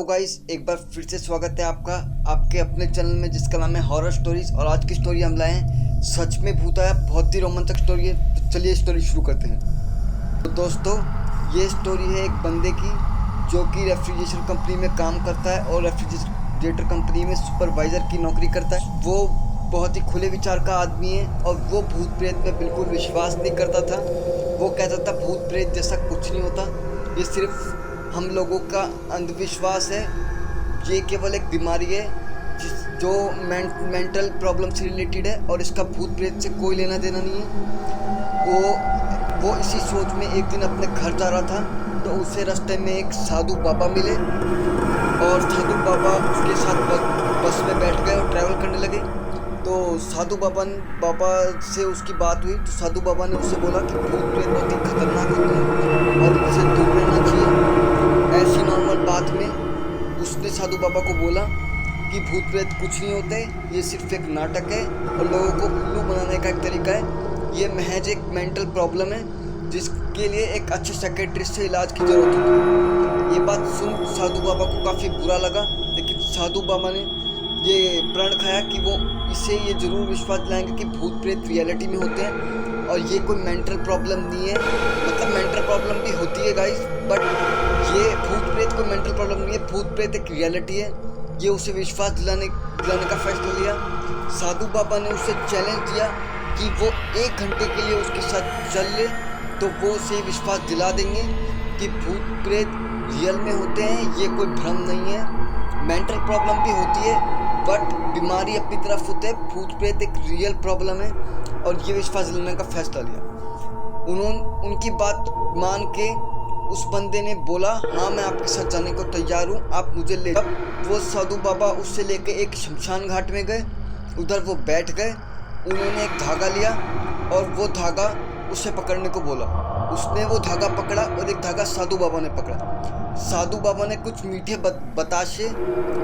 तो गाइस एक बार फिर से स्वागत है आपका आपके अपने चैनल में जिसका नाम है हॉरर स्टोरीज। और आज की स्टोरी हम लाए हैं सच में भूत आया, बहुत ही रोमांचक स्टोरी है। तो चलिए स्टोरी शुरू करते हैं। तो दोस्तों ये स्टोरी है एक बंदे की जो कि रेफ्रिजरेशन कंपनी में काम करता है और रेफ्रिजरेटर कंपनी में सुपरवाइज़र की नौकरी करता है। वो बहुत ही खुले विचार का आदमी है और वो भूत प्रेत में बिल्कुल विश्वास नहीं करता था। वो कहता था भूत प्रेत जैसा कुछ नहीं होता, ये सिर्फ हम लोगों का अंधविश्वास है, ये केवल एक बीमारी है जो मेंटल प्रॉब्लम से रिलेटेड है और इसका भूत प्रेत से कोई लेना देना नहीं है। वो इसी सोच में एक दिन अपने घर जा रहा था तो उसे रास्ते में एक साधु बाबा मिले और साधु बाबा उसके साथ बस में बैठ गए और ट्रैवल करने लगे। तो साधु बाबा से उसकी बात हुई तो साधु बाबा ने उससे बोला कि भूत प्रेत बहुत ही खतरनाक होते हैं और इनसे दूर रहना चाहिए। ऐसी नॉर्मल बात में उसने साधु बाबा को बोला कि भूत प्रेत कुछ नहीं होते, ये सिर्फ एक नाटक है और लोगों को उल्लू बनाने का एक तरीका है। ये महज एक मेंटल प्रॉब्लम है जिसके लिए एक अच्छे साइकेट्रिस्ट से इलाज की ज़रूरत होती है। ये बात सुन साधु बाबा को काफ़ी बुरा लगा, लेकिन साधु बाबा ने ये प्रण खाया कि वो इसे ये ज़रूर विश्वास दिलाएंगे कि भूत प्रेत रियलिटी में होते हैं और ये कोई मेंटल प्रॉब्लम नहीं है। मतलब मेंटल प्रॉब्लम भी होती है गाइस, बट ये भूत प्रेत कोई मेंटल प्रॉब्लम नहीं है, भूत प्रेत एक रियलिटी है। ये उसे विश्वास दिलाने का फैसला लिया। साधु बाबा ने उसे चैलेंज दिया कि वो 1 घंटे के लिए उसके साथ चल ले तो वो उसे विश्वास दिला देंगे कि भूत प्रेत रियल में होते हैं, ये कोई भ्रम नहीं है। मेंटल प्रॉब्लम भी होती है बट बीमारी अपनी तरफ होते है, भूत प्रेत एक रियल प्रॉब्लम है और ये विश्वास दिलाने का फैसला लिया। उनकी बात मान के उस बंदे ने बोला हाँ मैं आपके साथ जाने को तैयार हूँ, आप मुझे ले। तब वो साधु बाबा उससे लेके एक शमशान घाट में गए, उधर वो बैठ गए। उन्होंने एक धागा लिया और वो धागा उसे पकड़ने को बोला। उसने वो धागा पकड़ा और एक धागा साधु बाबा ने पकड़ा। साधु बाबा ने कुछ मीठे बताशे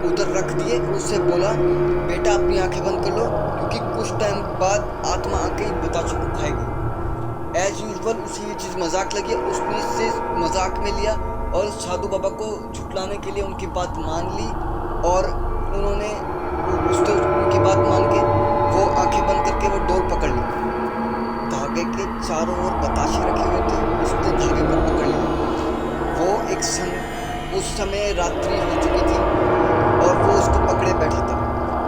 उधर रख दिए। उससे बोला बेटा अपनी आंखें बंद कर लो क्योंकि कुछ टाइम बाद आत्मा आके इन बताशों को खाएगी। एज यूजुअल उसे ये चीज़ मजाक लगी, उसने इसे मजाक में लिया और साधु बाबा को झुठलाने के लिए उनकी बात मान ली और उन्होंने उनकी बात मान के वो आंखें बंद करके वो डोर पकड़ ली। धागे के चारों ओर बताशे रखे हुए थे, उसने धागे को पकड़ लिया। वो उस समय रात्रि हो चुकी थी और वो उसको पकड़े बैठा था।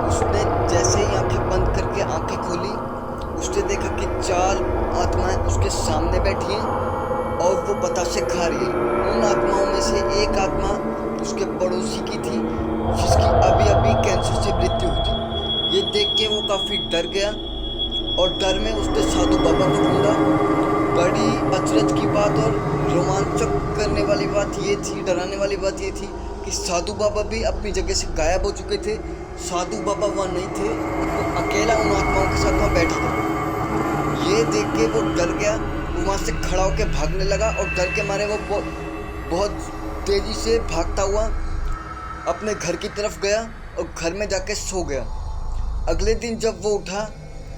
उसने जैसे ही आंखें बंद करके आंखें खोली, उसने देखा कि 4 आत्माएं उसके सामने बैठी हैं और वो बताशे खा रही है। उन आत्माओं में से एक आत्मा उसके पड़ोसी की थी जिसकी अभी अभी कैंसर से मृत्यु हुई थी। ये देख के वो काफ़ी डर गया और डर में उसने साधु बाबा को ढूंढा। बड़ी अचरज की बात और रोमांचक करने वाली बात ये थी, डराने वाली बात ये थी कि साधु बाबा भी अपनी जगह से गायब हो चुके थे। साधु बाबा वहाँ नहीं थे, वो अकेला उन आत्माओं के साथ वहाँ बैठा था। ये देख के वो डर गया, वो वहाँ से खड़ा होकर भागने लगा और डर के मारे वो बहुत तेज़ी से भागता हुआ अपने घर की तरफ गया और घर में जाके सो गया। अगले दिन जब वो उठा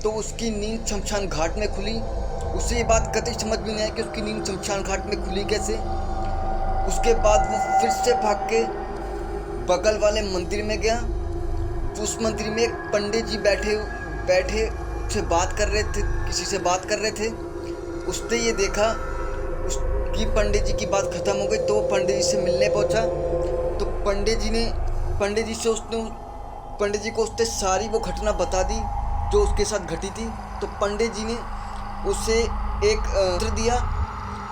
तो उसकी नींद शमशान घाट में खुली। उसे ये बात कतई समझ में नहीं आई कि उसकी नींद शमशान घाट में खुली कैसे। उसके बाद वो फिर से भाग के बगल वाले मंदिर में गया। उस मंदिर में एक पंडित जी बैठे से बात कर रहे थे, किसी से बात कर रहे थे। उसने ये देखा कि पंडित जी की बात ख़त्म हो गई तो वो पंडित जी से मिलने पहुंचा। तो पंडित जी को उसने सारी वो घटना बता दी जो उसके साथ घटी थी। तो पंडित जी ने उसे एक मंत्र दिया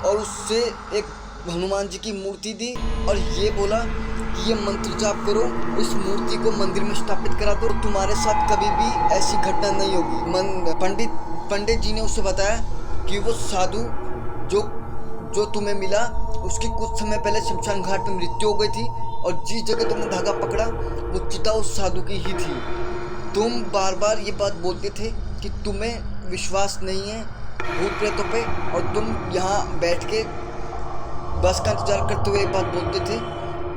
और उससे एक हनुमान जी की मूर्ति दी और ये बोला कि ये मंत्र जाप करो, इस मूर्ति को मंदिर में स्थापित करा दो, तुम्हारे साथ कभी भी ऐसी घटना नहीं होगी। पंडित जी ने उसे बताया कि वो साधु जो तुम्हें मिला उसकी कुछ समय पहले शमशान घाट में मृत्यु हो गई थी और जिस जगह तुमने धागा पकड़ा वो चिता उस साधु की ही थी। तुम बार बार ये बात बोलते थे कि तुम्हें विश्वास नहीं है भूत प्रेतों पे और तुम यहाँ बैठ के बस का इंतजार करते हुए एक बात बोलते थे।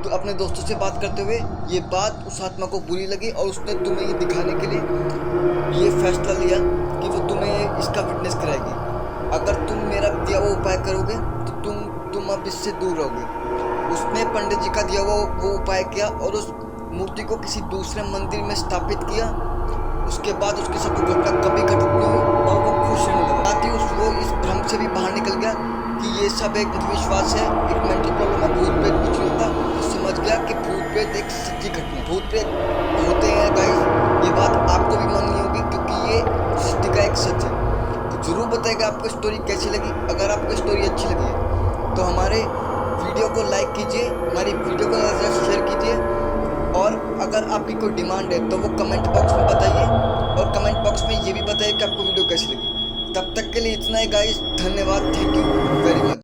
तो अपने दोस्तों से बात करते हुए ये बात उस आत्मा को बुरी लगी और उसने तुम्हें ये दिखाने के लिए ये फैसला लिया कि वो तुम्हें इसका विटनेस कराएगी। अगर तुम मेरा दिया हुआ उपाय करोगे तो तुम अब इससे दूर रहोगे। उसने पंडित जी का दिया हुआ वो उपाय किया और उस मूर्ति को किसी दूसरे मंदिर में स्थापित किया। उसके बाद उसके साथ वो घटना कभी घटित नहीं हुई और वो खुश रहने लगा। साथ ही वो इस भ्रम से भी बाहर निकल गया कि ये सब एक अंधविश्वास है, एक मेंटल प्रॉब्लम है, भूत प्रेत कुछ नहीं होता। तो समझ गया कि भूत प्रेत एक सच्ची घटना है, भूत प्रेत होते हैं गाइस। ये बात आपको भी माननी होगी क्योंकि ये सृष्टि का एक सच है। तो जरूर बताइएगा आपको स्टोरी कैसी लगी। अगर आपको स्टोरी अच्छी लगी है तो हमारे वीडियो को लाइक कीजिए, हमारी वीडियो को ज़्यादा से ज़्यादा शेयर कीजिए और अगर आपकी कोई डिमांड है तो वो कमेंट बॉक्स में बताइए और कमेंट बॉक्स में ये भी बताइए कि आपको वीडियो कैसी लगी। तब तक के लिए इतना ही गाइस, धन्यवाद, थैंक यू वेरी मच।